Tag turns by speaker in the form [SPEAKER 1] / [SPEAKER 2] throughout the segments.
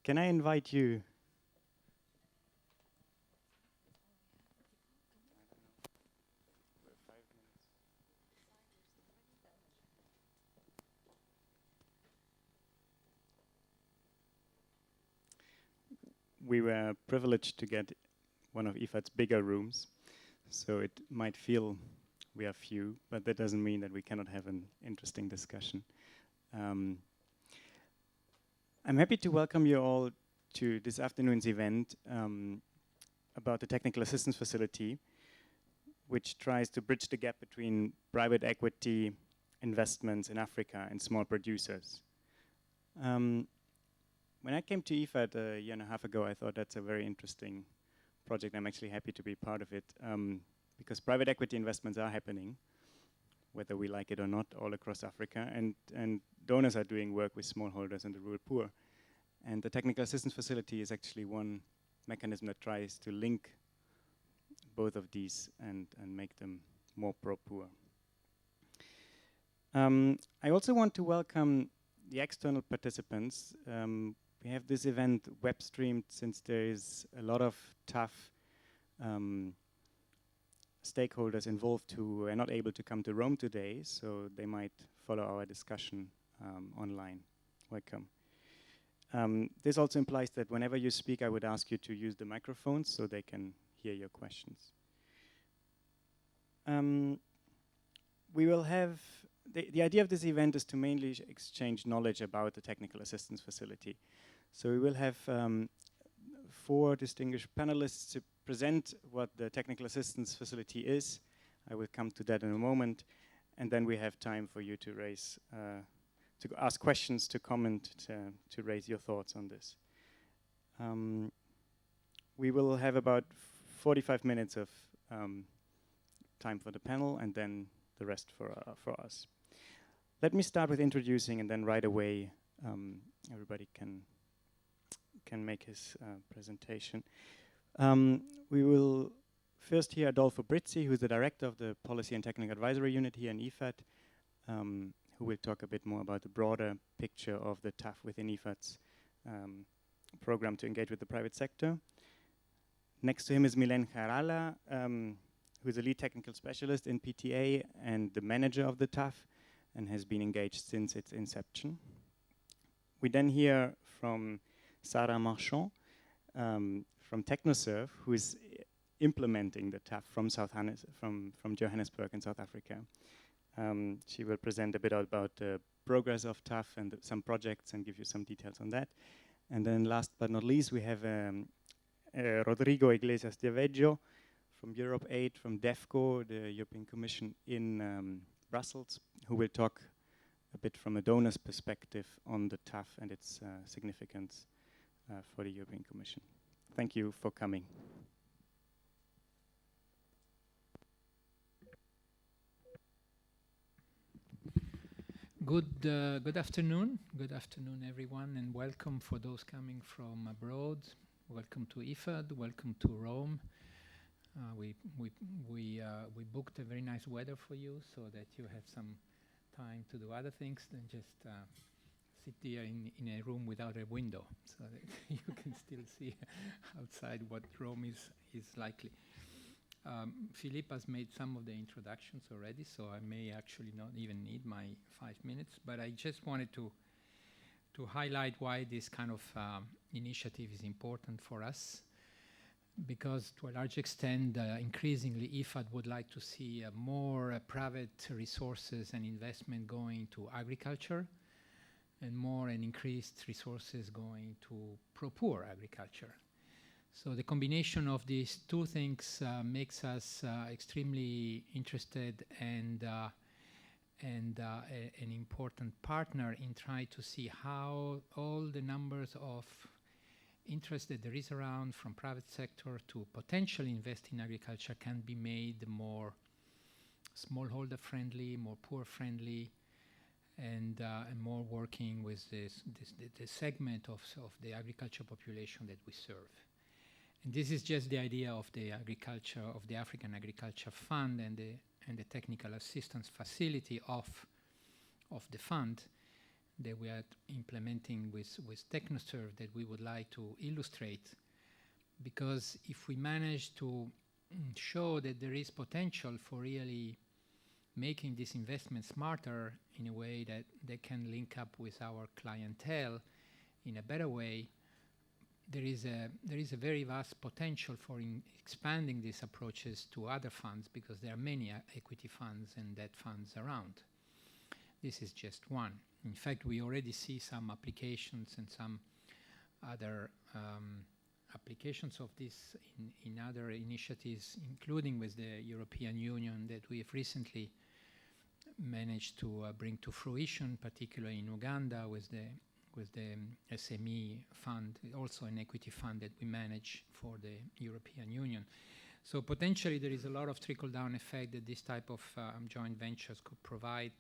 [SPEAKER 1] Can I invite you? We were privileged to get one of IFAD's bigger rooms, so it might feel we are few, but that doesn't mean that we cannot have an interesting discussion. I'm happy to welcome you all to this afternoon's event about the Technical Assistance Facility, which tries to bridge the gap between private equity investments in Africa and small producers. When I came to IFAD a year and a half ago, I thought that's a very interesting project. I'm actually happy to be part of it because private equity investments are happening, whether we like it or not, all across Africa, and donors are doing work with smallholders and the rural poor. And the Technical Assistance Facility is actually one mechanism that tries to link both of these and make them more pro-poor. I also want to welcome the external participants. We have this event web streamed since there is a lot of TAF stakeholders involved who are not able to come to Rome today, so they might follow our discussion online. Welcome. This also implies that whenever you speak, I would ask you to use the microphones so they can hear your questions. We will have, the idea of this event is to mainly exchange knowledge about the Technical Assistance Facility. So we will have 4 distinguished panelists to present what the Technical Assistance Facility is. I will come to that in a moment. And then we have time for you to raise, to ask questions, to comment, to raise your thoughts on this. We will have about 45 minutes of time for the panel and then the rest for us. Let me start with introducing, and then right away everybody can make his presentation. We will first hear Adoflo Brizzi, who is the director of the Policy and Technical Advisory Unit here in IFAD, who will talk a bit more about the broader picture of the TAF within IFAD's program to engage with the private sector. Next to him is Mylène Kherallah, who is a lead technical specialist in PTA and the manager of the TAF, and has been engaged since its inception. We then hear from Sarah Marchand from TechnoServe, who is implementing the TAF from Johannesburg in South Africa. She will present a bit about the progress of TAF and some projects and give you some details on that. And then last but not least, we have Rodrigo Iglesias-Daveggio from Europe Aid, from DEFCO, the European Commission in Brussels, who will talk a bit from a donor's perspective on the TAF and its significance for the European Commission. Thank you for coming.
[SPEAKER 2] Good afternoon. Good afternoon, everyone, and welcome for those coming from abroad. Welcome to IFAD. Welcome to Rome. We booked a very nice weather for you so that you have some time to do other things than just sit there in a room without a window, so that you can still see outside what Rome is likely. Philippe has made some of the introductions already, so I may actually not even need my 5 minutes, but I just wanted to highlight why this kind of initiative is important for us, because to a large extent, increasingly, IFAD would like to see more private resources and investment going to agriculture, and more and increased resources going to pro-poor agriculture. So the combination of these two things makes us extremely interested and an important partner in trying to see how all the numbers of interest that there is around from private sector to potentially invest in agriculture can be made more smallholder friendly, more poor friendly, and more working with the segment of the agriculture population that we serve. And this is just the idea of the agriculture, of the African Agriculture Fund and the technical assistance facility of the fund. that we are implementing with TechnoServe that we would like to illustrate, because if we manage to show that there is potential for really making this investment smarter in a way that they can link up with our clientele in a better way, there is a very vast potential for expanding these approaches to other funds, because there are many equity funds and debt funds around. This is just one. In fact, we already see some applications and some other applications of this in other initiatives, including with the European Union, that we have recently managed to bring to fruition, particularly in Uganda with the SME fund, also an equity fund that we manage for the European Union. So potentially there is a lot of trickle-down effect that this type of joint ventures could provide,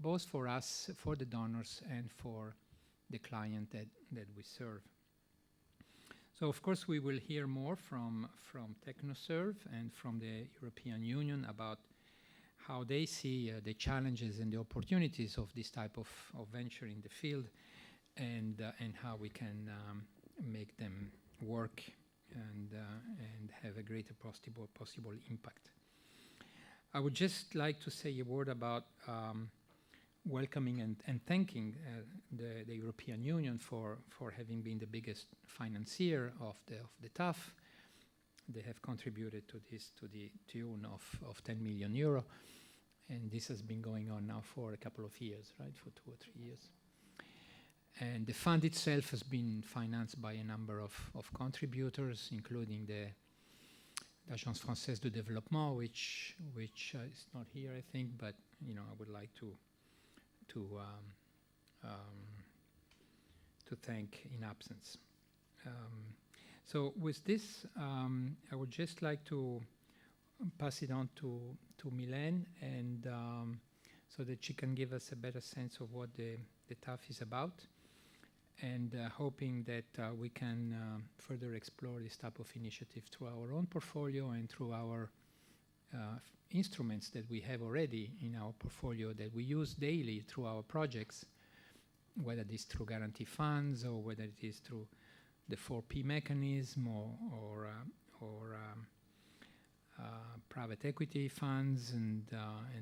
[SPEAKER 2] both for us, for the donors, and for the client that we serve. So of course we will hear more from TechnoServe and from the European Union about how they see the challenges and the opportunities of this type of venture in the field, and how we can make them work and have a greater possible impact. I would just like to say a word about welcoming and thanking the European Union for having been the biggest financier of the TAF. They have contributed to this to the tune of 10 million euro, and this has been going on now for a couple of years, right, for 2 or 3 years. And the fund itself has been financed by a number of contributors, including the Agence Française de Développement, which is not here, I think, but I would like to thank in absence. So with this, I would just like to pass it on to Mylène, and so that she can give us a better sense of what the TAF is about, and hoping that we can further explore this type of initiative through our own portfolio and through our instruments that we have already in our portfolio that we use daily through our projects, whether it is through guarantee funds or whether it is through the 4P mechanism or private equity funds and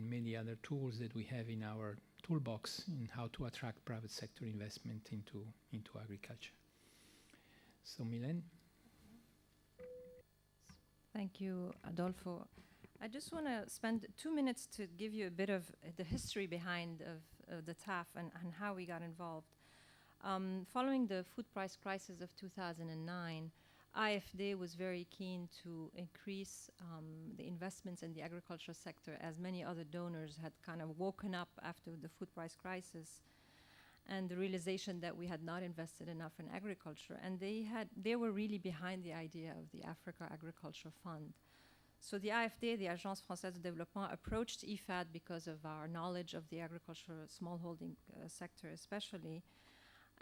[SPEAKER 2] many other tools that we have in our toolbox in how to attract private sector investment into agriculture. So Mylène.
[SPEAKER 3] Thank you, Adolfo. I just want to spend 2 minutes to give you a bit of the history behind of the TAF and how we got involved. Following the food price crisis of 2009, IFD was very keen to increase the investments in the agricultural sector, as many other donors had kind of woken up after the food price crisis and the realization that we had not invested enough in agriculture. And they were really behind the idea of the Africa Agriculture Fund. So the AFD, the Agence Française de Développement, approached IFAD because of our knowledge of the agricultural smallholding sector especially,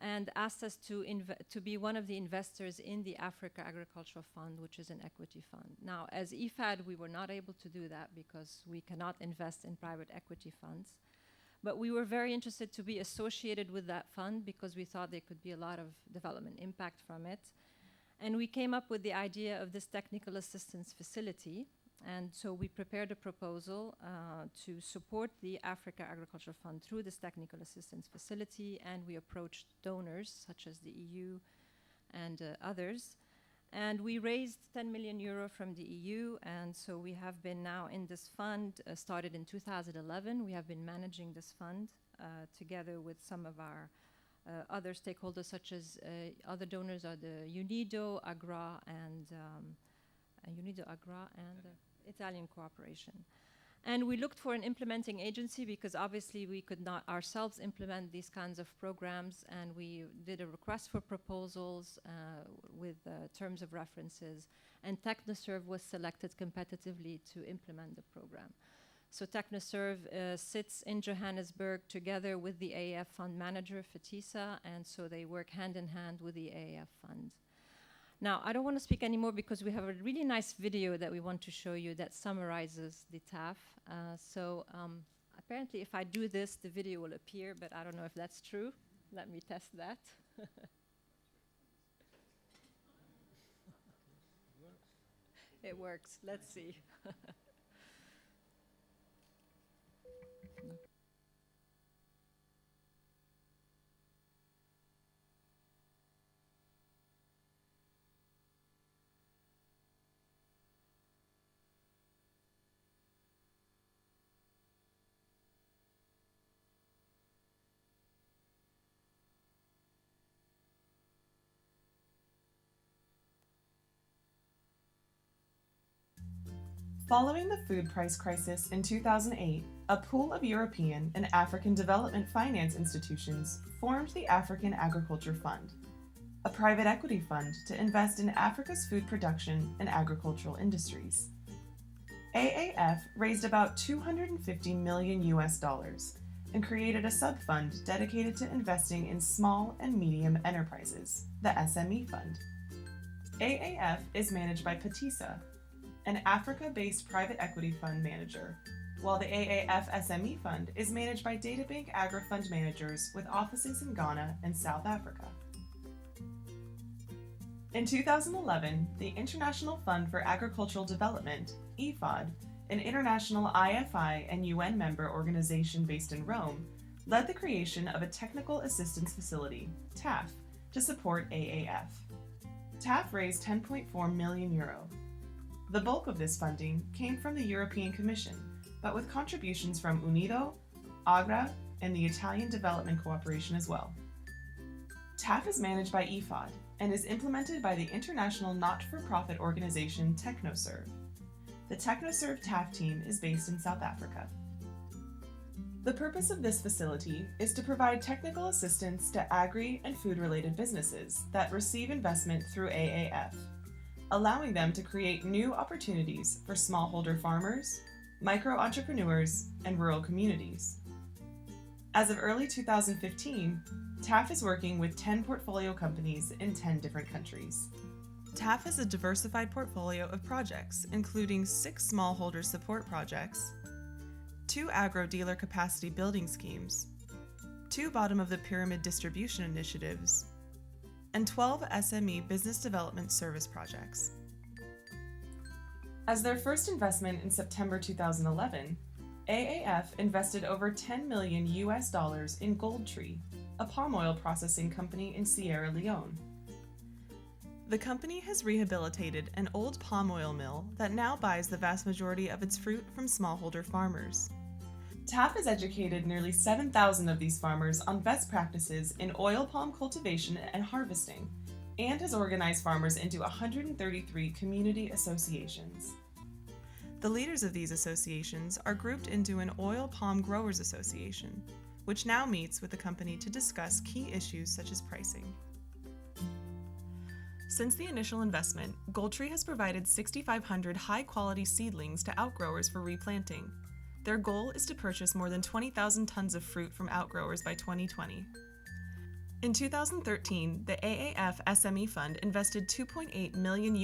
[SPEAKER 3] and asked us to be one of the investors in the Africa Agricultural Fund, which is an equity fund. Now, as IFAD, we were not able to do that because we cannot invest in private equity funds. But we were very interested to be associated with that fund because we thought there could be a lot of development impact from it. And we came up with the idea of this technical assistance facility. And so we prepared a proposal to support the Africa Agriculture Fund through this technical assistance facility, and we approached donors such as the EU and others. And we raised 10 million euro from the EU, and so we have been now in this fund, started in 2011. We have been managing this fund together with some of our other stakeholders, such as other donors are the Unido, Agra, and Italian Cooperation. And we looked for an implementing agency because obviously we could not ourselves implement these kinds of programs, and we did a request for proposals with terms of references, and TechnoServe was selected competitively to implement the program. So TechnoServe sits in Johannesburg together with the AAF fund manager, Fatisa, and so they work hand in hand with the AAF fund. Now, I don't want to speak anymore because we have a really nice video that we want to show you that summarizes the TAF. Apparently, if I do this, the video will appear, but I don't know if that's true. Let me test that. It works. Let's see.
[SPEAKER 4] Following the food price crisis in 2008, a pool of European and African development finance institutions formed the African Agriculture Fund, a private equity fund to invest in Africa's food production and agricultural industries. AAF raised about $250 million and created a sub-fund dedicated to investing in small and medium enterprises, the SME Fund. AAF is managed by Patisa, an Africa-based private equity fund manager, while the AAF SME Fund is managed by DataBank Agri-Fund managers with offices in Ghana and South Africa. In 2011, the International Fund for Agricultural Development, IFAD, an international IFI and UN member organization based in Rome, led the creation of a technical assistance facility, TAF, to support AAF. TAF raised €10.4 million. The bulk of this funding came from the European Commission, but with contributions from UNIDO, AGRA, and the Italian Development Cooperation as well. TAF is managed by IFAD and is implemented by the international not-for-profit organization TechnoServe. The TechnoServe TAF team is based in South Africa. The purpose of this facility is to provide technical assistance to agri- and food-related businesses that receive investment through AAF, allowing them to create new opportunities for smallholder farmers, micro-entrepreneurs, and rural communities. As of early 2015, TAF is working with 10 portfolio companies in 10 different countries. TAF has a diversified portfolio of projects, including 6 smallholder support projects, 2 agro-dealer capacity building schemes, 2 bottom-of-the-pyramid distribution initiatives, and 12 SME business development service projects. As their first investment in September 2011, AAF invested over $10 million in Goldtree, a palm oil processing company in Sierra Leone. The company has rehabilitated an old palm oil mill that now buys the vast majority of its fruit from smallholder farmers. TAF has educated nearly 7,000 of these farmers on best practices in oil palm cultivation and harvesting, and has organized farmers into 133 community associations. The leaders of these associations are grouped into an Oil Palm Growers Association, which now meets with the company to discuss key issues such as pricing. Since the initial investment, Goldtree has provided 6,500 high-quality seedlings to outgrowers for replanting. Their goal is to purchase more than 20,000 tons of fruit from outgrowers by 2020. In 2013, the AAF SME Fund invested $2.8 million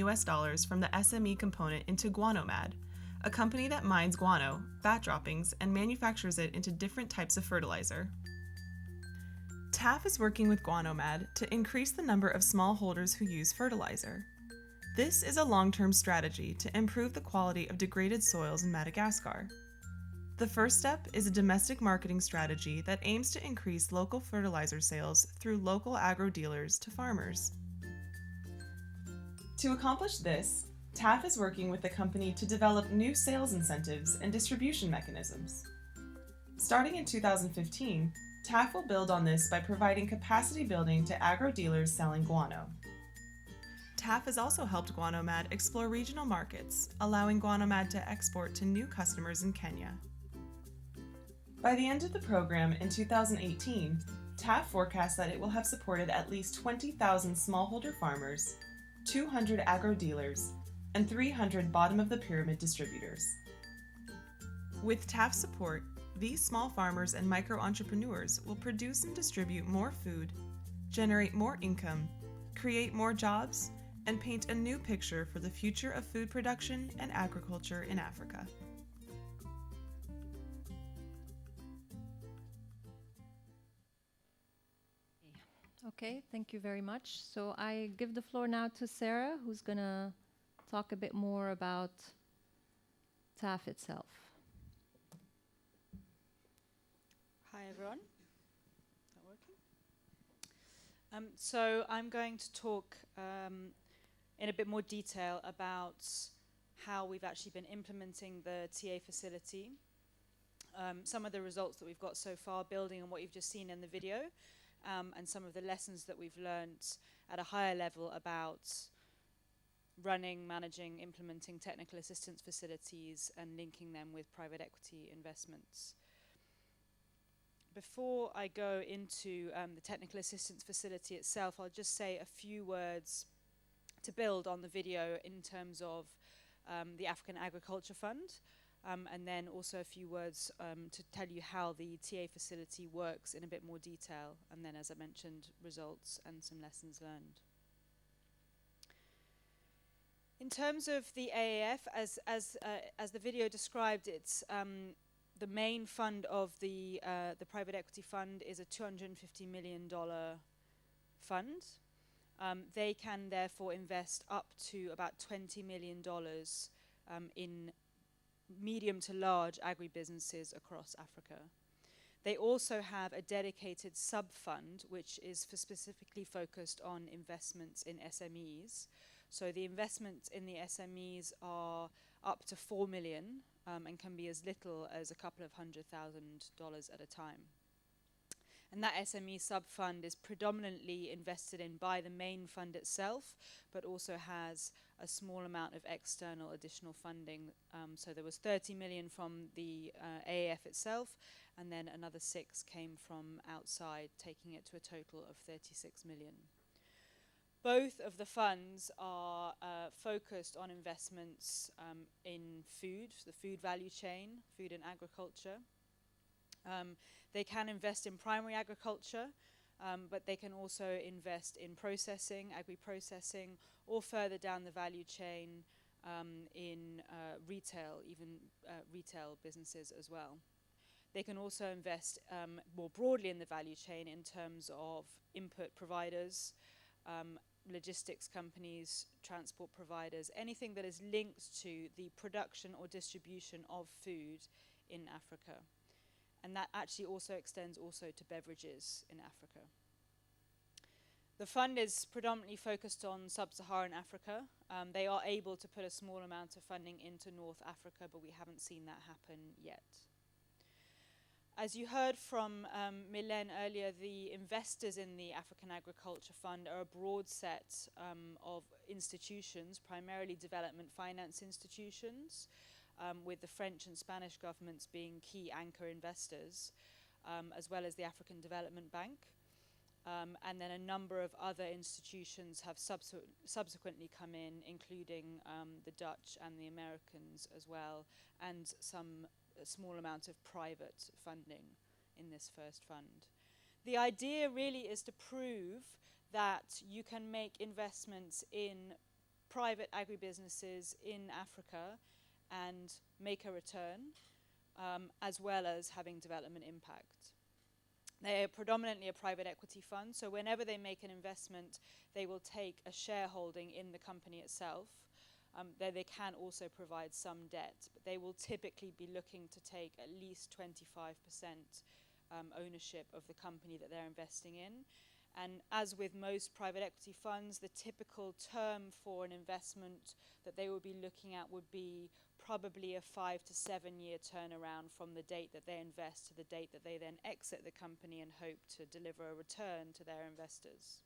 [SPEAKER 4] from the SME component into GuanoMad, a company that mines guano, fat droppings, and manufactures it into different types of fertilizer. TAF is working with GuanoMad to increase the number of smallholders who use fertilizer. This is a long-term strategy to improve the quality of degraded soils in Madagascar. The first step is a domestic marketing strategy that aims to increase local fertilizer sales through local agro-dealers to farmers. To accomplish this, TAF is working with the company to develop new sales incentives and distribution mechanisms. Starting in 2015, TAF will build on this by providing capacity building to agro-dealers selling guano. TAF has also helped GuanoMad explore regional markets, allowing GuanoMad to export to new customers in Kenya. By the end of the program in 2018, TAF forecasts that it will have supported at least 20,000 smallholder farmers, 200 agro-dealers, and 300 bottom-of-the-pyramid distributors. With TAF support, these small farmers and micro-entrepreneurs will produce and distribute more food, generate more income, create more jobs, and paint a new picture for the future of food production and agriculture in Africa.
[SPEAKER 3] Okay, thank you very much. So I give the floor now to Sarah, who's going to talk a bit more about TAF itself.
[SPEAKER 5] Hi everyone. Is that working? So I'm going to talk in a bit more detail about how we've actually been implementing the TA facility, some of the results that we've got so far, building on what you've just seen in the video, and some of the lessons that we've learned at a higher level about running, managing, implementing technical assistance facilities and linking them with private equity investments. Before I go into the technical assistance facility itself, I'll just say a few words to build on the video in terms of the African Agriculture Fund, and then also a few words to tell you how the TA facility works in a bit more detail, and then, as I mentioned, results and some lessons learned. In terms of the AAF, as the video described, it's the main fund of the private equity fund is a $250 million fund. They can therefore invest up to about $20 million in medium to large agribusinesses across Africa. They also have a dedicated sub-fund which is specifically focused on investments in SMEs. So the investments in the SMEs are up to $4 million and can be as little as a couple of $100,000 at a time. And that SME sub-fund is predominantly invested in by the main fund itself, but also has a small amount of external additional funding. So there was 30 million from the AAF itself, and then another 6 came from outside, taking it to a total of 36 million. Both of the funds are focused on investments in food, the food value chain, food and agriculture. They can invest in primary agriculture, but they can also invest in processing, agri-processing, or further down the value chain in retail, even retail businesses as well. They can also invest more broadly in the value chain in terms of input providers, logistics companies, transport providers, anything that is linked to the production or distribution of food in Africa. And that actually also extends also to beverages in Africa. The fund is predominantly focused on sub-Saharan Africa. They are able to put a small amount of funding into North Africa, but we haven't seen that happen yet. As you heard from Mylène earlier, the investors in the African Agriculture Fund are a broad set of institutions, primarily development finance institutions, with the French and Spanish governments being key anchor investors, as well as the African Development Bank. And then a number of other institutions have subsequently come in, including the Dutch and the Americans as well, and a small amount of private funding in this first fund. The idea really is to prove that you can make investments in private agribusinesses in Africa and make a return, as well as having development impact. They are predominantly a private equity fund, so whenever they make an investment, they will take a shareholding in the company itself. They can also provide some debt, but they will typically be looking to take at least 25% ownership of the company that they're investing in. And as with most private equity funds, the typical term for an investment that they would be looking at would be probably a 5 to 7 year turnaround from the date that they invest to the date that they then exit the company and hope to deliver a return to their investors.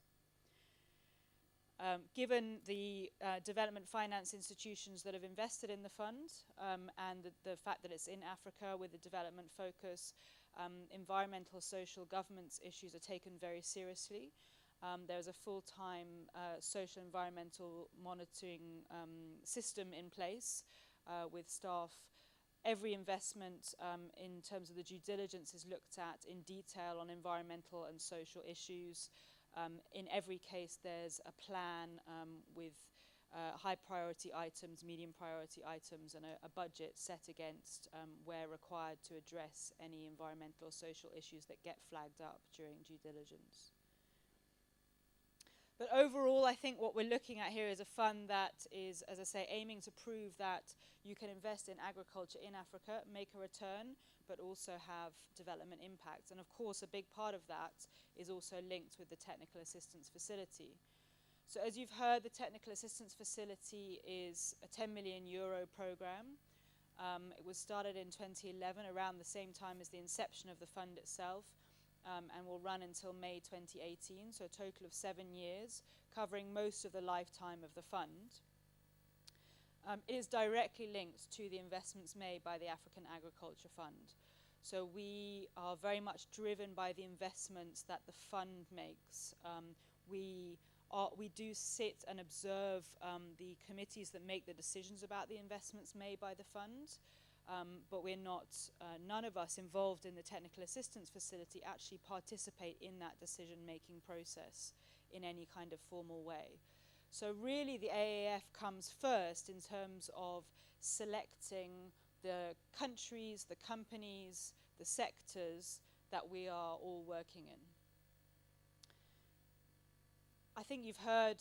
[SPEAKER 5] Given the development finance institutions that have invested in the fund and the fact that it's in Africa with a development focus, environmental, social, governance issues are taken very seriously. There's a full-time social environmental monitoring system in place with staff. Every investment in terms of the due diligence is looked at in detail on environmental and social issues. In every case, there's a plan with high priority items, medium priority items, and a budget set against where required to address any environmental or social issues that get flagged up during due diligence. overall, I think what we're looking at here is a fund that is, as I say, aiming to prove that you can invest in agriculture in Africa, make a return, but also have development impacts. And of course, a big part of that is also linked with the technical assistance facility. So as you've heard, the technical assistance facility is a 10 million euro program. It was started in 2011, around the same time as the inception of the fund itself, and will run until May 2018, so a total of 7 years, covering most of the lifetime of the fund. It is directly linked to the investments made by the African Agriculture Fund. So we are very much driven by the investments that the fund makes. We do sit and observe the committees that make the decisions about the investments made by the fund, but we're not, none of us involved in the technical assistance facility actually participate in that decision-making process in any kind of formal way. So really the AAF comes first in terms of selecting the countries, the companies, the sectors that we are all working in. I think you've heard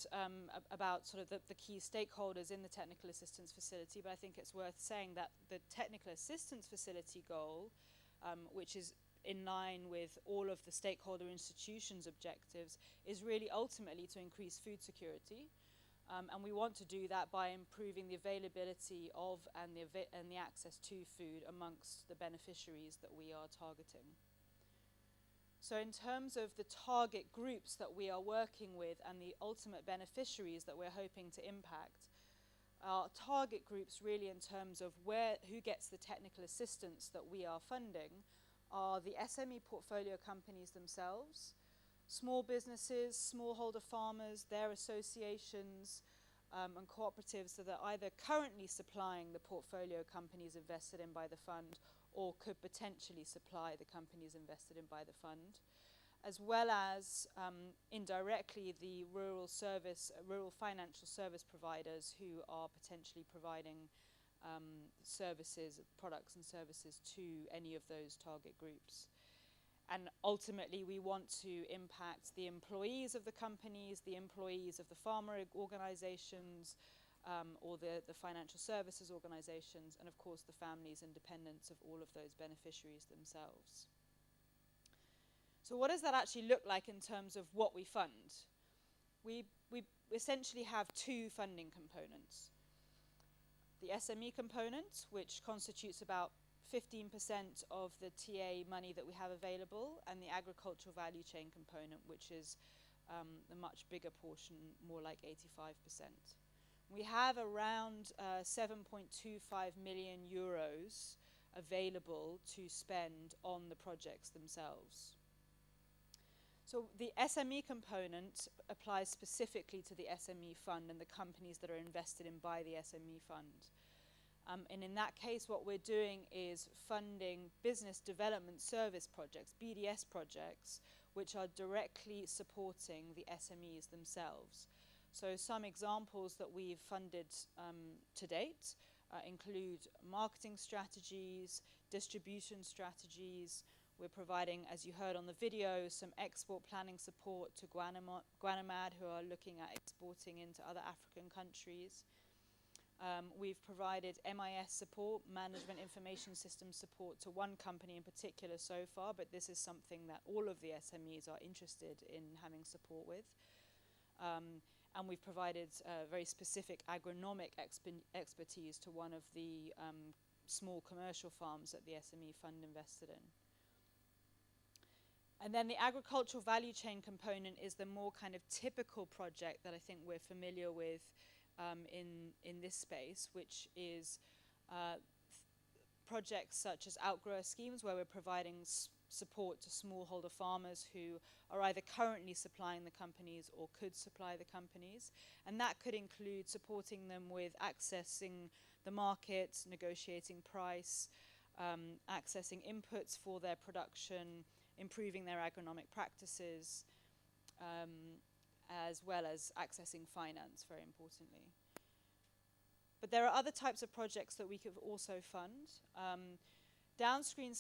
[SPEAKER 5] about sort of the key stakeholders in the technical assistance facility, but I think it's worth saying that the technical assistance facility goal, which is in line with all of the stakeholder institutions' objectives, is really ultimately to increase food security. And we want to do that by improving the availability of and the access to food amongst the beneficiaries that we are targeting. So in terms of the target groups that we are working with and the ultimate beneficiaries that we're hoping to impact, our target groups really in terms of who gets the technical assistance that we are funding are the SME portfolio companies themselves, small businesses, smallholder farmers, their associations and cooperatives that are either currently supplying the portfolio companies invested in by the fund or could potentially supply the companies invested in by the fund, as well as indirectly the rural financial service providers who are potentially providing services, products and services to any of those target groups. And ultimately, we want to impact the employees of the companies, the employees of the farmer organizations, or the financial services organizations, and of course the families and dependents of all of those beneficiaries themselves. So what does that actually look like in terms of what we fund? We essentially have two funding components. The SME component, which constitutes about 15% of the TA money that we have available, and the agricultural value chain component, which is a much bigger portion, more like 85%. We have around 7.25 million euros available to spend on the projects themselves. So the SME component applies specifically to the SME fund and the companies that are invested in by the SME fund. And in that case, what we're doing is funding business development service projects, BDS projects, which are directly supporting the SMEs themselves. So some examples that we've funded to date include marketing strategies, distribution strategies. We're providing, as you heard on the video, some export planning support to Guanamad, who are looking at exporting into other African countries. We've provided MIS support, management information system support, to one company in particular so far, but this is something that all of the SMEs are interested in having support with. And we've provided very specific agronomic expertise to one of the small commercial farms that the SME fund invested in. And then the agricultural value chain component is the more kind of typical project that I think we're familiar with in this space, which is projects such as outgrower schemes, where we're providing support to smallholder farmers who are either currently supplying the companies or could supply the companies. And that could include supporting them with accessing the market, negotiating price, accessing inputs for their production, improving their agronomic practices, as well as accessing finance, very importantly. But there are other types of projects that we could also fund. Downstream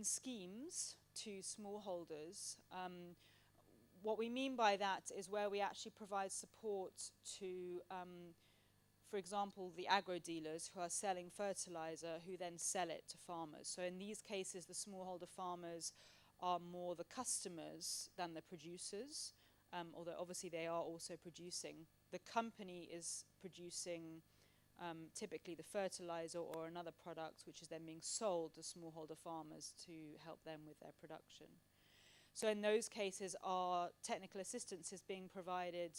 [SPEAKER 5] schemes to smallholders. what we mean by that is where we actually provide support to, for example, the agro dealers who are selling fertilizer, who then sell it to farmers. So in these cases, the smallholder farmers are more the customers than the producers, although obviously they are also producing. The company is producing typically the fertilizer or another product, which is then being sold to smallholder farmers to help them with their production. So in those cases, our technical assistance is being provided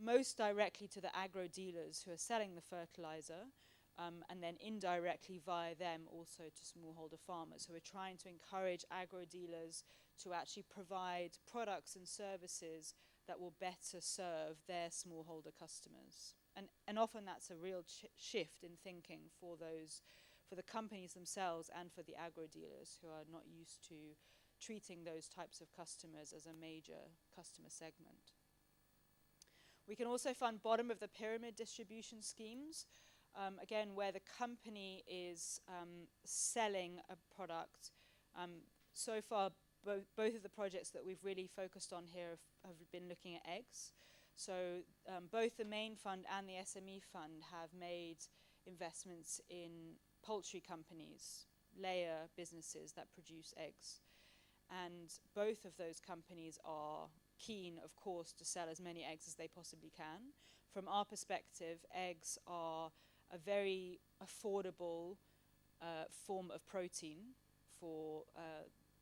[SPEAKER 5] most directly to the agro dealers who are selling the fertilizer, and then indirectly via them also to smallholder farmers. So we're trying to encourage agro dealers to actually provide products and services that will better serve their smallholder customers. And often that's a real shift in thinking for the companies themselves and for the agro dealers who are not used to treating those types of customers as a major customer segment. We can also fund bottom of the pyramid distribution schemes, again, where the company is selling a product. So far, both of the projects that we've really focused on here have been looking at eggs. So both the main fund and the SME fund have made investments in poultry companies, layer businesses that produce eggs. And both of those companies are keen, of course, to sell as many eggs as they possibly can. From our perspective, eggs are a very affordable form of protein for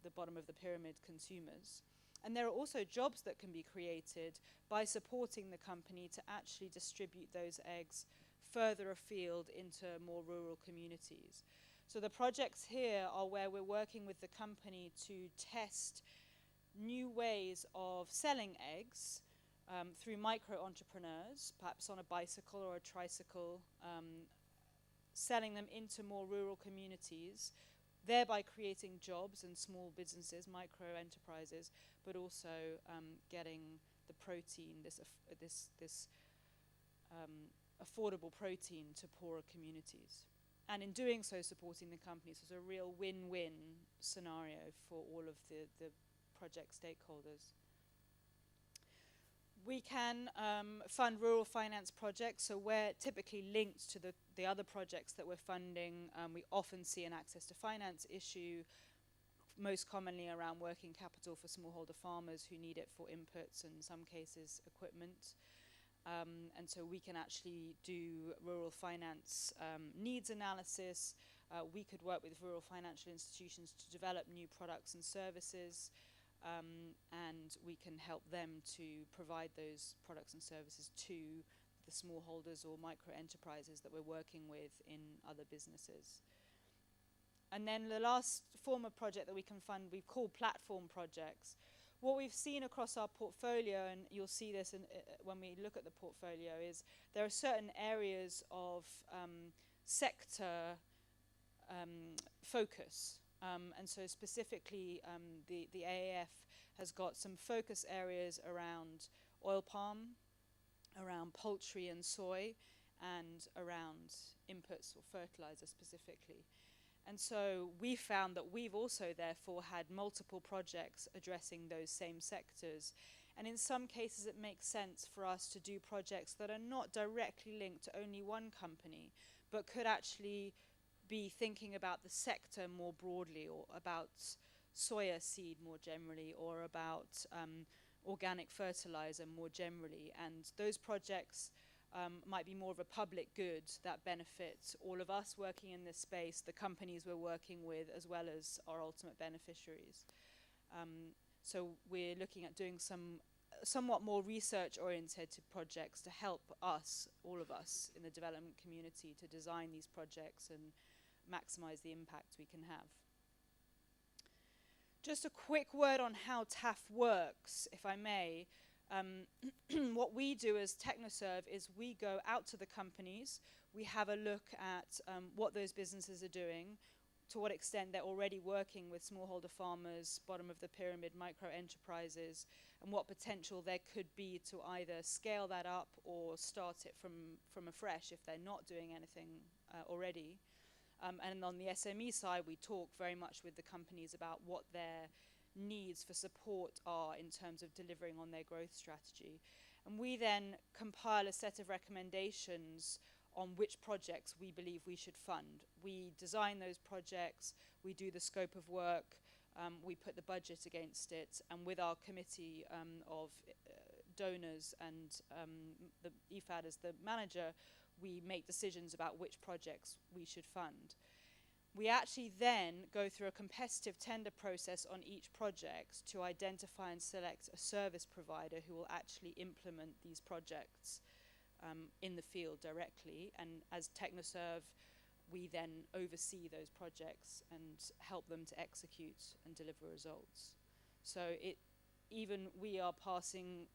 [SPEAKER 5] the bottom of the pyramid consumers. And there are also jobs that can be created by supporting the company to actually distribute those eggs further afield into more rural communities. So the projects here are where we're working with the company to test new ways of selling eggs through micro-entrepreneurs, perhaps on a bicycle or a tricycle, selling them into more rural communities, thereby creating jobs and small businesses, micro-enterprises, but also getting the protein, this affordable protein to poorer communities. And in doing so, supporting the companies was a real win-win scenario for all of the project stakeholders. We can fund rural finance projects, so we're typically linked to the other projects that we're funding. We often see an access to finance issue, most commonly around working capital for smallholder farmers who need it for inputs and in some cases equipment. And so we can actually do rural finance needs analysis. We could work with rural financial institutions to develop new products and services, and we can help them to provide those products and services to the smallholders or micro-enterprises that we're working with in other businesses. And then the last form of project that we can fund, we call platform projects. What we've seen across our portfolio, and you'll see this when we look at the portfolio, is there are certain areas of sector focus. And so specifically, the AAF has got some focus areas around oil palm, around poultry and soy, and around inputs or fertilizer specifically. And so we found that we've also therefore had multiple projects addressing those same sectors. And in some cases it makes sense for us to do projects that are not directly linked to only one company, but could actually be thinking about the sector more broadly, or about soya seed more generally, or about organic fertilizer more generally. And those projects might be more of a public good that benefits all of us working in this space, the companies we're working with, as well as our ultimate beneficiaries. So we're looking at doing some somewhat more research-oriented projects to help us, all of us in the development community, to design these projects and maximize the impact we can have. Just a quick word on how TAF works, if I may. What we do as TechnoServe is we go out to the companies, we have a look at what those businesses are doing, to what extent they're already working with smallholder farmers, bottom of the pyramid micro-enterprises, and what potential there could be to either scale that up or start it from afresh if they're not doing anything already. And on the SME side, we talk very much with the companies about what their needs for support are in terms of delivering on their growth strategy. And we then compile a set of recommendations on which projects we believe we should fund. We design those projects, we do the scope of work, we put the budget against it, and with our committee of donors and the IFAD as the manager, we make decisions about which projects we should fund. We actually then go through a competitive tender process on each project to identify and select a service provider who will actually implement these projects in the field directly. And as TechnoServe, we then oversee those projects and help them to execute and deliver results. So even we are passing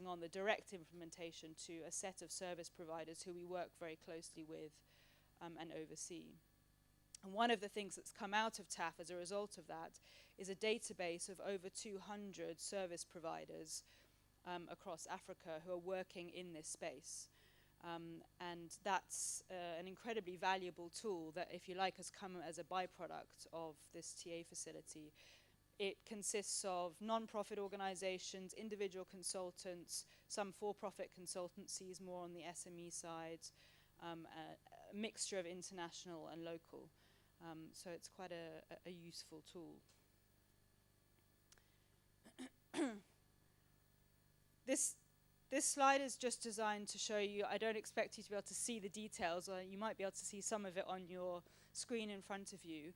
[SPEAKER 5] on the direct implementation to a set of service providers who we work very closely with and oversee. And one of the things that's come out of TAF as a result of that is a database of over 200 service providers across Africa who are working in this space. And that's an incredibly valuable tool that, if you like, has come as a byproduct of this TA facility. It consists of non-profit organizations, individual consultants, some for-profit consultancies, more on the SME side, a mixture of international and local. So it's quite a useful tool. This slide is just designed to show you, I don't expect you to be able to see the details, or you might be able to see some of it on your screen in front of you.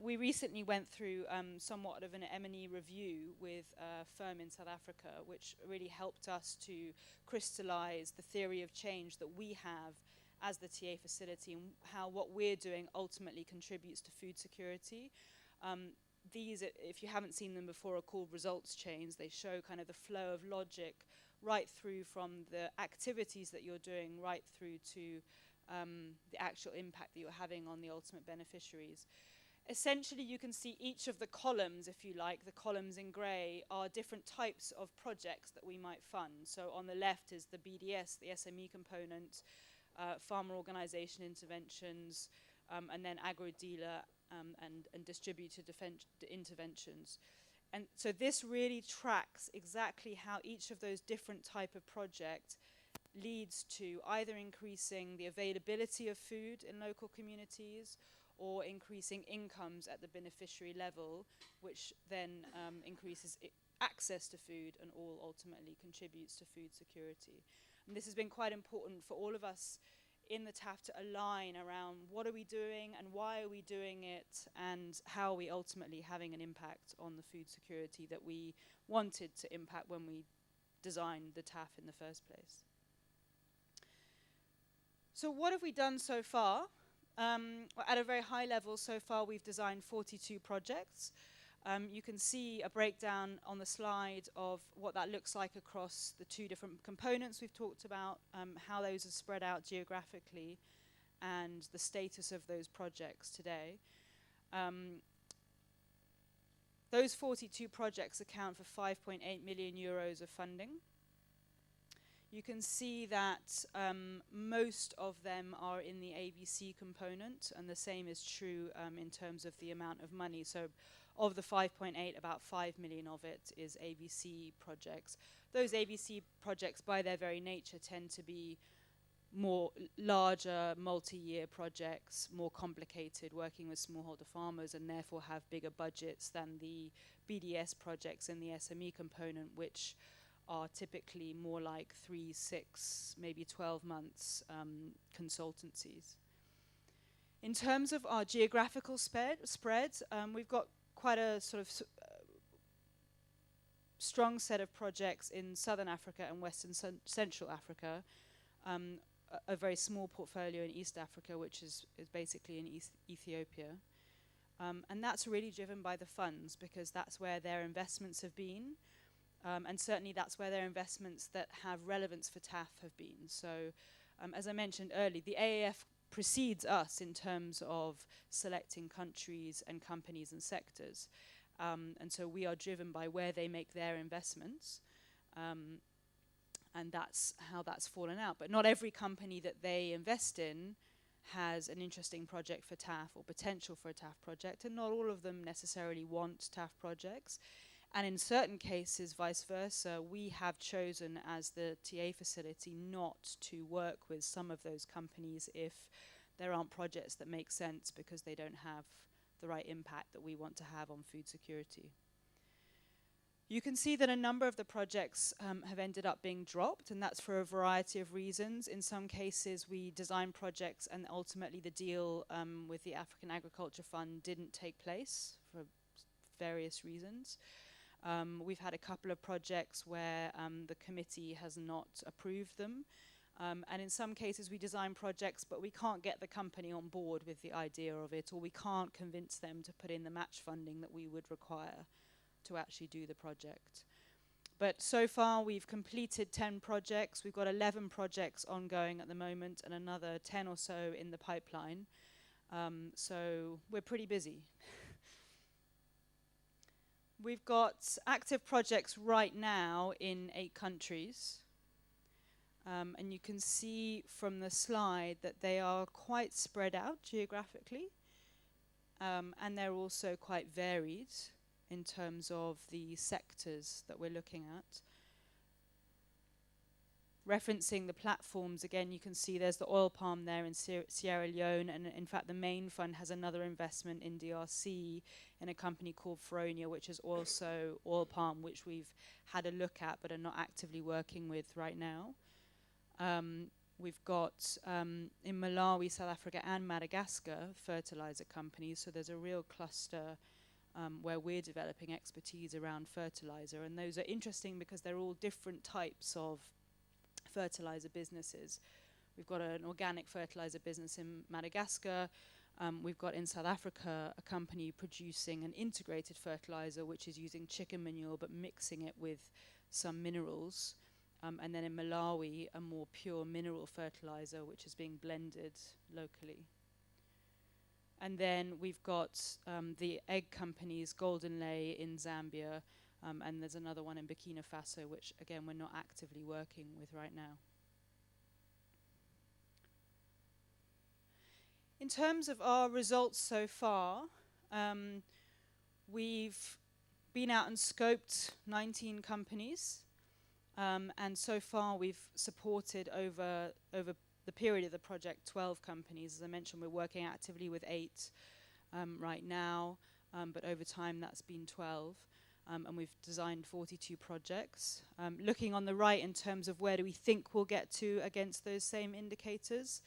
[SPEAKER 5] We recently went through somewhat of an M&E review with a firm in South Africa, which really helped us to crystallize the theory of change that we have as the TA facility and how what we're doing ultimately contributes to food security. These, if you haven't seen them before, are called results chains. They show kind of the flow of logic right through from the activities that you're doing right through to the actual impact that you're having on the ultimate beneficiaries. Essentially, you can see each of the columns, if you like, the columns in grey, are different types of projects that we might fund. So on the left is the BDS, the SME component, farmer organisation interventions, and then agro-dealer and distributor interventions. And so this really tracks exactly how each of those different type of projects leads to either increasing the availability of food in local communities or increasing incomes at the beneficiary level, which then increases access to food and all ultimately contributes to food security. And this has been quite important for all of us in the TAF to align around what are we doing and why are we doing it and how are we ultimately having an impact on the food security that we wanted to impact when we designed the TAF in the first place. So what have we done so far? At a very high level, so far we've designed 42 projects. You can see a breakdown on the slide of what that looks like across the two different components we've talked about, how those are spread out geographically, and the status of those projects today. Those 42 projects account for 5.8 million euros of funding. You can see that most of them are in the ABC component, and the same is true in terms of the amount of money. So of the 5.8, about 5 million of it is ABC projects. Those ABC projects, by their very nature, tend to be more larger, multi-year projects, more complicated, working with smallholder farmers, and therefore have bigger budgets than the BDS projects in the SME component, which are typically more like 3, 6, maybe 12 months consultancies. In terms of our geographical spread, we've got quite a sort of strong set of projects in Southern Africa and Western Central Africa, a very small portfolio in East Africa, which is basically in Ethiopia. And that's really driven by the funds, because that's where their investments have been. And certainly that's where their investments that have relevance for TAF have been. So as I mentioned earlier, the AAF precedes us in terms of selecting countries and companies and sectors. And so we are driven by where they make their investments. And that's how that's fallen out. But not every company that they invest in has an interesting project for TAF or potential for a TAF project, and not all of them necessarily want TAF projects. And in certain cases, vice versa, we have chosen as the TA facility not to work with some of those companies if there aren't projects that make sense because they don't have the right impact that we want to have on food security. You can see that a number of the projects have ended up being dropped, and that's for a variety of reasons. In some cases, we design projects and ultimately the deal with the African Agriculture Fund didn't take place for various reasons. We've had a couple of projects where the committee has not approved them. And in some cases we design projects but we can't get the company on board with the idea of it, or we can't convince them to put in the match funding that we would require to actually do the project. But so far we've completed 10 projects. We've got 11 projects ongoing at the moment and another 10 or so in the pipeline. So we're pretty busy. We've got active projects right now in 8 countries. And you can see from the slide that they are quite spread out geographically. And they're also quite varied in terms of the sectors that we're looking at. Referencing the platforms, again, you can see there's the oil palm there in Sierra Leone, and in fact the main fund has another investment in DRC in a company called Feronia, which is also oil palm, which we've had a look at but are not actively working with right now. We've got in Malawi, South Africa and Madagascar fertilizer companies, so there's a real cluster where we're developing expertise around fertilizer, and those are interesting because they're all different types of fertilizer businesses. We've got an organic fertilizer business in Madagascar. We've got in South Africa a company producing an integrated fertilizer which is using chicken manure but mixing it with some minerals. And then in Malawi, a more pure mineral fertilizer which is being blended locally. And then we've got the egg companies, Golden Lay in Zambia, and there's another one in Burkina Faso, which again we're not actively working with right now. In terms of our results so far, we've been out and scoped 19 companies, and so far we've supported over the period of the project 12 companies. As I mentioned, we're working actively with 8 right now, but over time that's been 12. And we've designed 42 projects. Looking on the right in terms of where do we think we'll get to against those same indicators,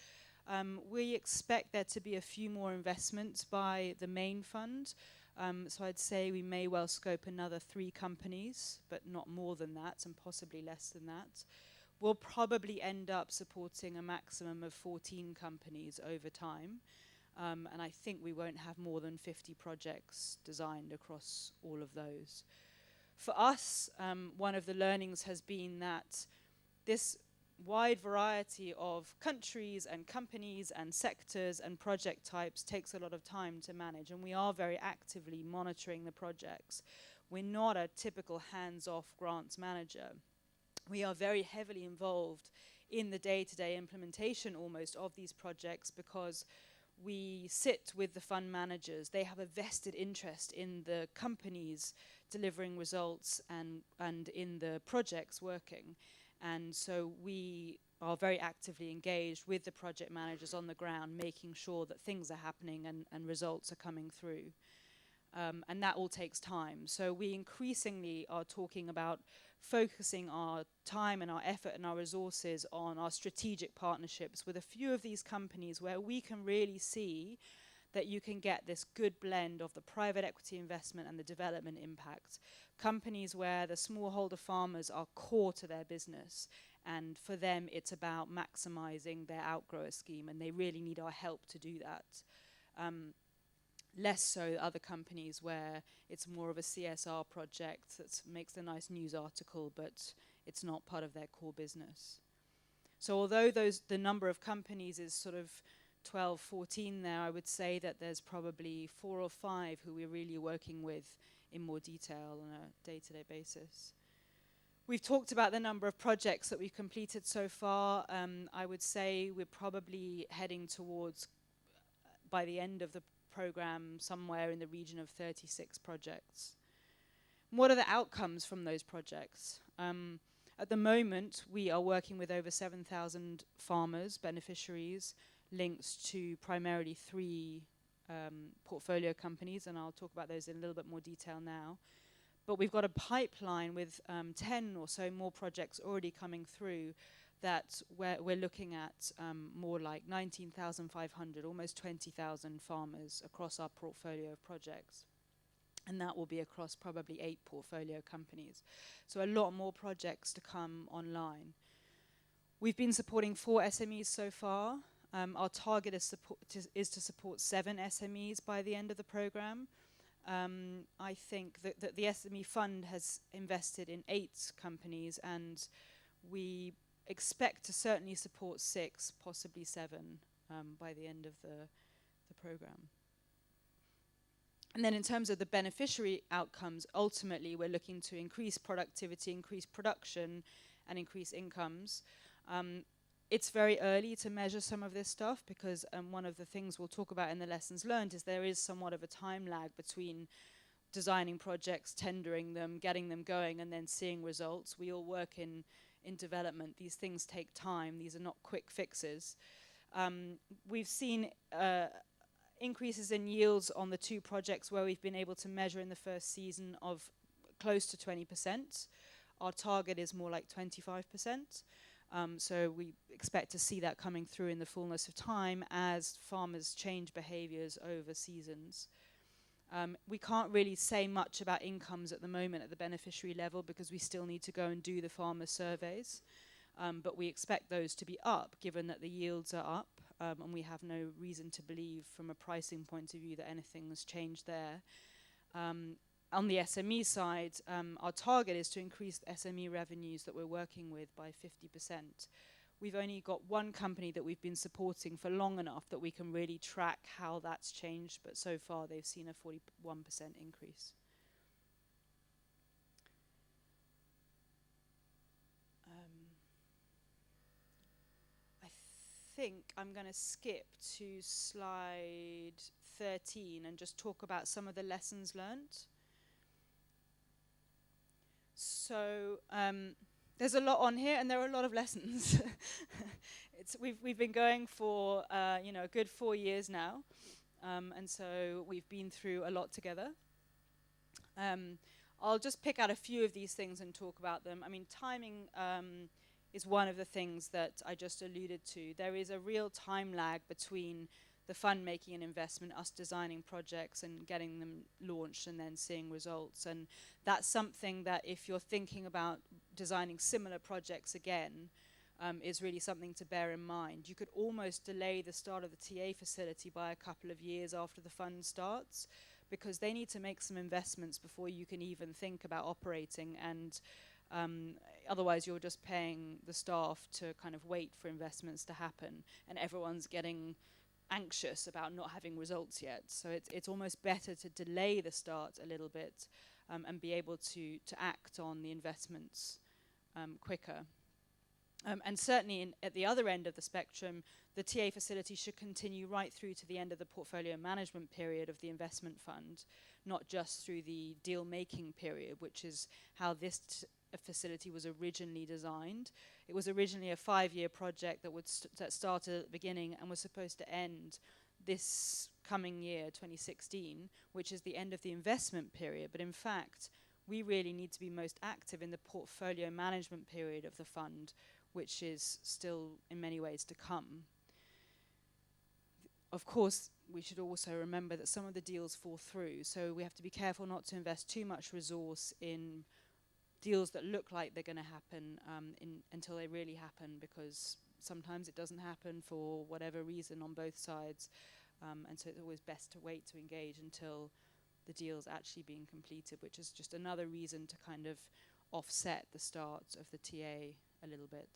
[SPEAKER 5] we expect there to be a few more investments by the main fund. So I'd say we may well scope another 3 companies, but not more than that, and possibly less than that. We'll probably end up supporting a maximum of 14 companies over time. And I think we won't have more than 50 projects designed across all of those. For us, one of the learnings has been that this wide variety of countries and companies and sectors and project types takes a lot of time to manage, and we are very actively monitoring the projects. We're not a typical hands-off grants manager. We are very heavily involved in the day-to-day implementation almost of these projects because we sit with the fund managers. They have a vested interest in the companies delivering results and in the projects working. And so we are very actively engaged with the project managers on the ground, making sure that things are happening and results are coming through. And that all takes time. So we increasingly are talking about focusing our time and our effort and our resources on our strategic partnerships with a few of these companies where we can really see that you can get this good blend of the private equity investment and the development impact. Companies where the smallholder farmers are core to their business, and for them it's about maximizing their outgrower scheme, and they really need our help to do that. Less so other companies where it's more of a CSR project that makes a nice news article, but it's not part of their core business. So although the number of companies is sort of 12, 14 there, I would say that there's probably 4 or 5 who we're really working with in more detail on a day-to-day basis. We've talked about the number of projects that we've completed so far. I would say we're probably heading towards, by the end of the program, somewhere in the region of 36 projects. What are the outcomes from those projects? At the moment, we are working with over 7,000 farmers, beneficiaries, linked to primarily 3 portfolio companies, and I'll talk about those in a little bit more detail now. But we've got a pipeline with 10 or so more projects already coming through that we're looking at more like 19,500, almost 20,000 farmers across our portfolio of projects. And that will be across probably 8 portfolio companies. So a lot more projects to come online. We've been supporting 4 SMEs so far. Our target is to support 7 SMEs by the end of the program. I think that the SME fund has invested in 8 companies, and we expect to certainly support 6, possibly 7, by the end of the program. And then in terms of the beneficiary outcomes, ultimately we're looking to increase productivity, increase production, and increase incomes. It's very early to measure some of this stuff because one of the things we'll talk about in the lessons learned is there is somewhat of a time lag between designing projects, tendering them, getting them going, and then seeing results. We all work in development. These things take time. These are not quick fixes. We've seen increases in yields on the 2 projects where we've been able to measure in the first season of close to 20%. Our target is more like 25%. So we expect to see that coming through in the fullness of time as farmers change behaviors over seasons. We can't really say much about incomes at the moment at the beneficiary level because we still need to go and do the farmer surveys. But we expect those to be up given that the yields are up. And we have no reason to believe from a pricing point of view that anything has changed there. On the SME side, our target is to increase SME revenues that we're working with by 50%. We've only got 1 company that we've been supporting for long enough that we can really track how that's changed, but so far they've seen a 41% increase. I think I'm going to skip to slide 13 and just talk about some of the lessons learned. So there's a lot on here, and there are a lot of lessons. We've been going for a good 4 years now, and so we've been through a lot together. I'll just pick out a few of these things and talk about them. I mean, timing is one of the things that I just alluded to. There is a real time lag between the fund making an investment, us designing projects and getting them launched and then seeing results. And that's something that if you're thinking about designing similar projects again, is really something to bear in mind. You could almost delay the start of the TA facility by a couple of years after the fund starts because they need to make some investments before you can even think about operating, and otherwise you're just paying the staff to kind of wait for investments to happen, and everyone's getting anxious about not having results yet. So it's almost better to delay the start a little bit and be able to act on the investments quicker. And certainly at the other end of the spectrum, the TA facility should continue right through to the end of the portfolio management period of the investment fund, not just through the deal-making period, which is how this facility was originally designed. It was originally a 5-year project that started at the beginning and was supposed to end this coming year, 2016, which is the end of the investment period. But in fact, we really need to be most active in the portfolio management period of the fund, which is still in many ways to come. Of course, we should also remember that some of the deals fall through, so we have to be careful not to invest too much resource in deals that look like they're going to happen until they really happen, because sometimes it doesn't happen for whatever reason on both sides, and so it's always best to wait to engage until the deal's actually being completed, which is just another reason to kind of offset the start of the TA a little bit.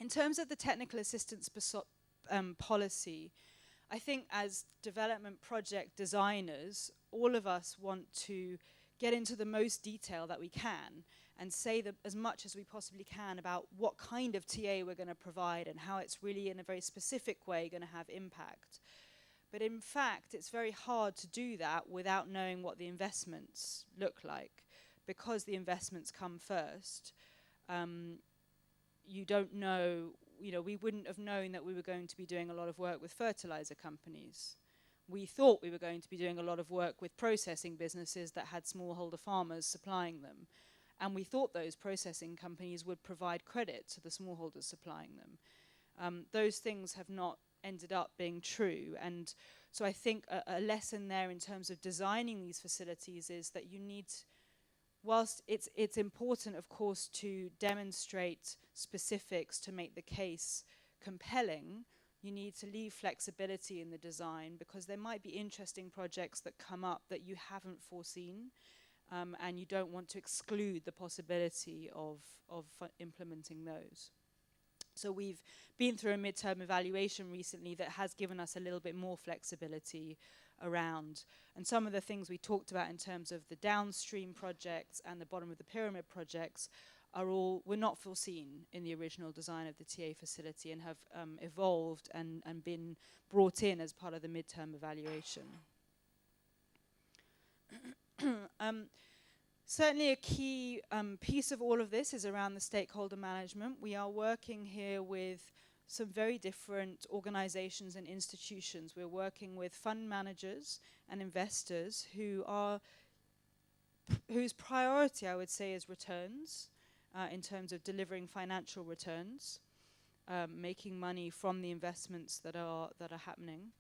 [SPEAKER 5] In terms of the technical assistance policy, I think as development project designers, all of us want to get into the most detail that we can and say as much as we possibly can about what kind of TA we're going to provide and how it's really in a very specific way going to have impact. But in fact, it's very hard to do that without knowing what the investments look like. because the investments come first, you don't know, we wouldn't have known that we were going to be doing a lot of work with fertilizer companies. We thought we were going to be doing a lot of work with processing businesses that had smallholder farmers supplying them. And we thought those processing companies would provide credit to the smallholders supplying them. Those things have not ended up being true. And so I think a lesson there in terms of designing these facilities is that you need, whilst it's important, of course, to demonstrate specifics to make the case compelling, you need to leave flexibility in the design, because there might be interesting projects that come up that you haven't foreseen, and you don't want to exclude the possibility of implementing those. So we've been through a midterm evaluation recently that has given us a little bit more flexibility around. And some of the things we talked about in terms of the downstream projects and the bottom of the pyramid projects were not foreseen in the original design of the TA facility, and have evolved and been brought in as part of the midterm evaluation. Certainly a key piece of all of this is around the stakeholder management. We are working here with some very different organizations and institutions. We're working with fund managers and investors whose priority, I would say, is returns, in terms of delivering financial returns, making money from the investments that are happening.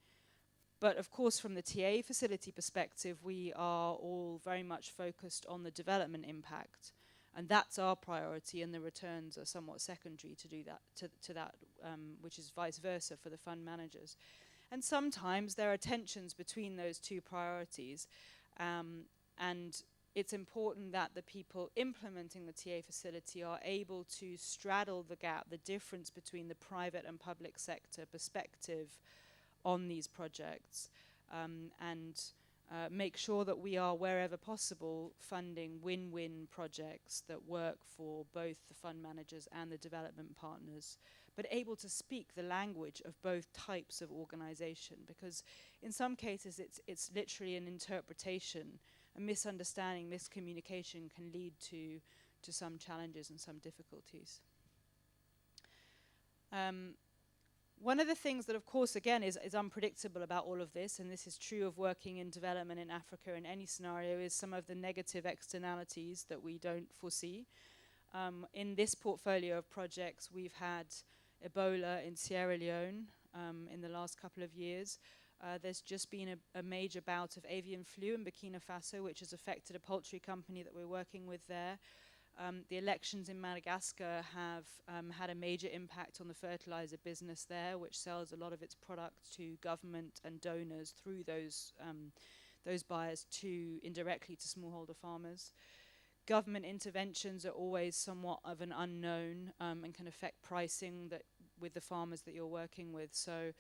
[SPEAKER 5] But of course, from the TA facility perspective, we are all very much focused on the development impact, and that's our priority, and the returns are somewhat secondary to do that, to that, which is vice versa for the fund managers. And sometimes there are tensions between those two priorities, and it's important that the people implementing the TA facility are able to straddle the gap, the difference between the private and public sector perspective on these projects, and make sure that we are, wherever possible, funding win-win projects that work for both the fund managers and the development partners, but able to speak the language of both types of organization, because in some cases it's literally an interpretation. A misunderstanding, miscommunication can lead to some challenges and some difficulties. One of the things that, of course, again, is unpredictable about all of this, and this is true of working in development in Africa in any scenario, is some of the negative externalities that we don't foresee. In this portfolio of projects, we've had Ebola in Sierra Leone in the last couple of years. There's just been a major bout of avian flu in Burkina Faso, which has affected a poultry company that we're working with there. The elections in Madagascar have had a major impact on the fertilizer business there, which sells a lot of its product to government and donors through those buyers indirectly to smallholder farmers. Government interventions are always somewhat of an unknown, and can affect pricing with the farmers that you're working with. So,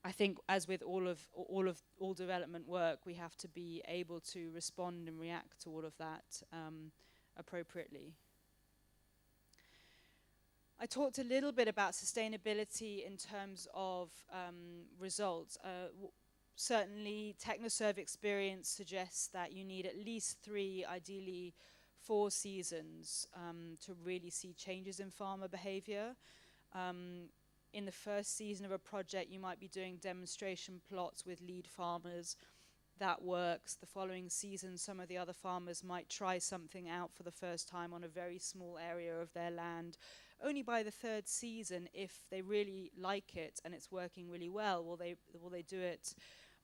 [SPEAKER 5] I think, as with all development work, we have to be able to respond and react to all of that appropriately. I talked a little bit about sustainability in terms of results. Certainly, TechnoServe experience suggests that you need at least 3, ideally 4 seasons to really see changes in farmer behavior. In the first season of a project, you might be doing demonstration plots with lead farmers. That works. The following season, some of the other farmers might try something out for the first time on a very small area of their land. Only by the 3rd season, if they really like it and it's working really well, will they do it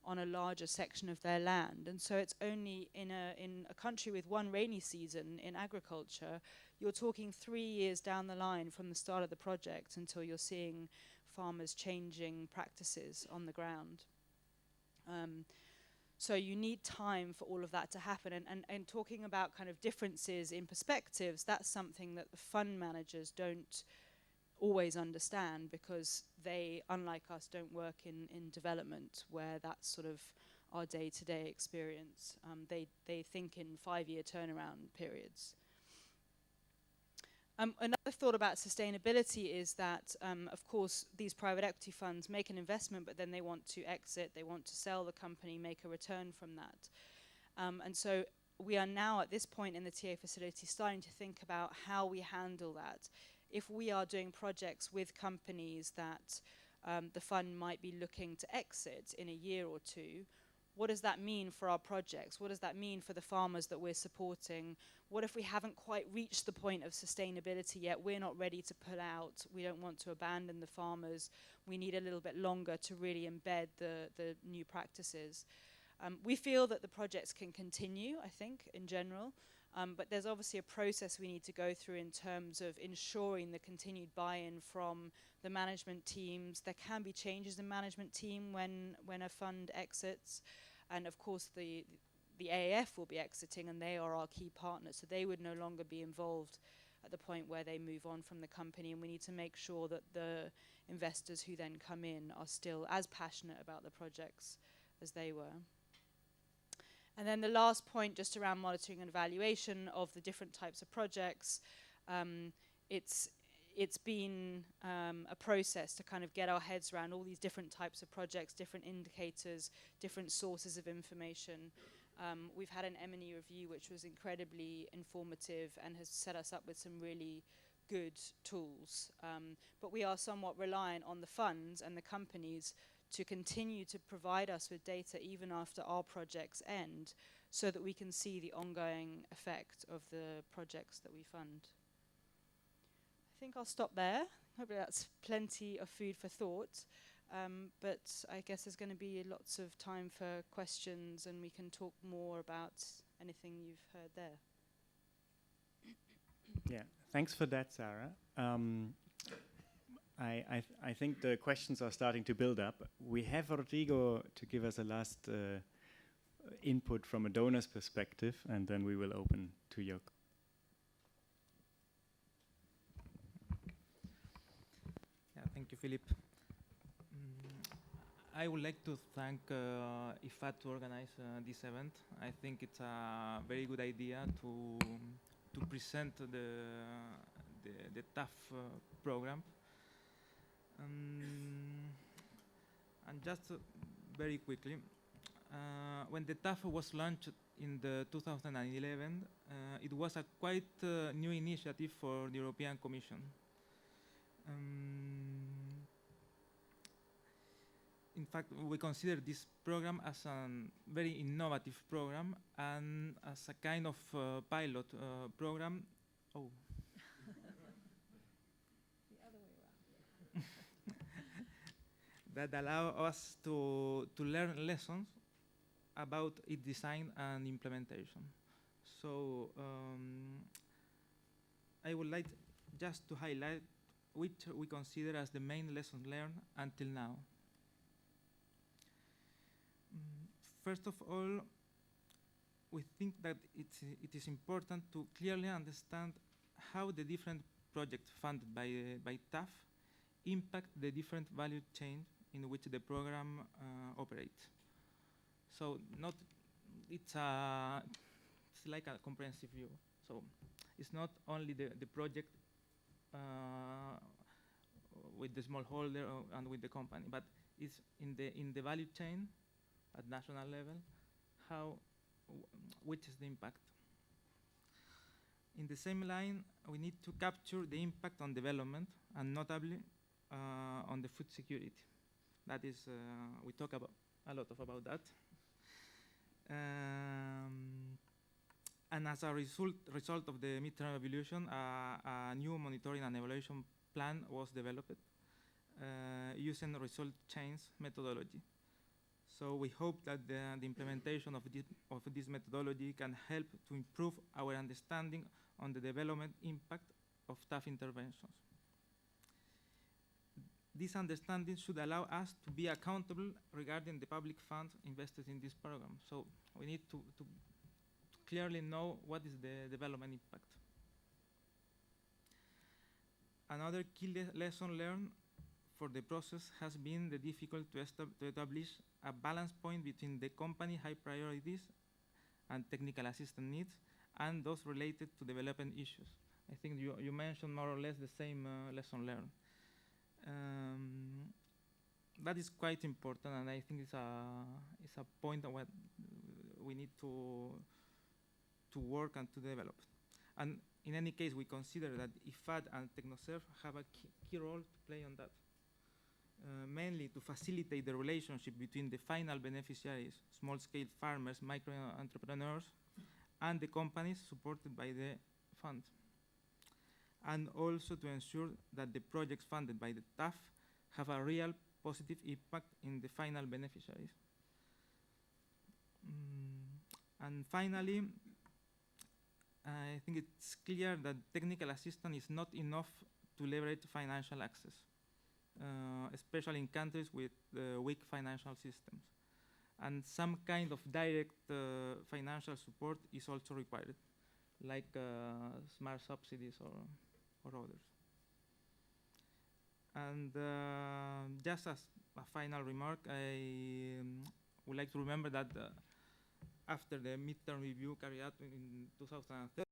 [SPEAKER 5] on a larger section of their land. And so it's only in a country with 1 rainy season in agriculture, you're talking 3 years down the line from the start of the project until you're seeing farmers changing practices on the ground. So you need time for all of that to happen. And talking about kind of differences in perspectives, that's something that the fund managers don't always understand, because they, unlike us, don't work in development where that's sort of our day-to-day experience. They think in 5-year turnaround periods. Another thought about sustainability is that, of course, these private equity funds make an investment, but then they want to exit, they want to sell the company, make a return from that. And so we are now at this point in the TA facility starting to think about how we handle that. If we are doing projects with companies that the fund might be looking to exit in a year or two, what does that mean for our projects? What does that mean for the farmers that we're supporting? What if we haven't quite reached the point of sustainability yet? We're not ready to pull out. We don't want to abandon the farmers. We need a little bit longer to really embed the new practices. We feel that the projects can continue, I think, in general, but there's obviously a process we need to go through in terms of ensuring the continued buy-in from the management teams. There can be changes in management team when a fund exits, and of course the AAF will be exiting, and they are our key partners, so they would no longer be involved at the point where they move on from the company, and we need to make sure that the investors who then come in are still as passionate about the projects as they were. And then the last point, just around monitoring and evaluation of the different types of projects. It's been a process to kind of get our heads around all these different types of projects, different indicators, different sources of information. We've had an M&E review which was incredibly informative and has set us up with some really good tools. But we are somewhat reliant on the funds and the companies to continue to provide us with data even after our projects end, so that we can see the ongoing effect of the projects that we fund. I think I'll stop there. Hopefully that's plenty of food for thought. But I guess there's going to be lots of time for questions, and we can talk more about anything you've heard there.
[SPEAKER 1] Yeah, thanks for that, Sarah. I think the questions are starting to build up. We have Rodrigo to give us a last input from a donor's perspective, and then we will open to your.
[SPEAKER 6] Yeah, thank you, Philip. I would like to thank IFAD to organize this event. I think it's a very good idea to present the TAF program. And just very quickly, when the TAF was launched in the 2011, it was a quite new initiative for the European Commission. In fact, we consider this program as a very innovative program and as a kind of pilot program. Oh. That allow us to learn lessons about its design and implementation. So I would like just to highlight which we consider as the main lessons learned until now. First of all, we think that it is important to clearly understand how the different projects funded by TAF impact the different value chains in which the program operates. So it's like a comprehensive view. So it's not only the project with the smallholder and with the company, but it's in the value chain at national level, which is the impact. In the same line, we need to capture the impact on development, and notably on the food security. That is, we talk about a lot about that. And as a result of the midterm evaluation, a new monitoring and evaluation plan was developed using result chains methodology. So we hope that the implementation of this methodology can help to improve our understanding on the development impact of TAF interventions. This understanding should allow us to be accountable regarding the public funds invested in this program. So we need to clearly know what is the development impact. Another key lesson learned for the process has been the difficulty to establish a balance point between the company high priorities and technical assistance needs and those related to development issues. I think you mentioned more or less the same lesson learned. That is quite important, and I think it's a point that we need to to work and to develop. And in any case, we consider that IFAD and TechnoServe have a key role to play on that. Mainly to facilitate the relationship between the final beneficiaries, small-scale farmers, micro-entrepreneurs, and the companies supported by the fund. And also to ensure that the projects funded by the TAF have a real positive impact in the final beneficiaries. And finally, I think it's clear that technical assistance is not enough to leverage financial access, especially in countries with weak financial systems. And some kind of direct financial support is also required, like smart subsidies or others. And just as a final remark, I would like to remember that after the midterm review carried out in 2013,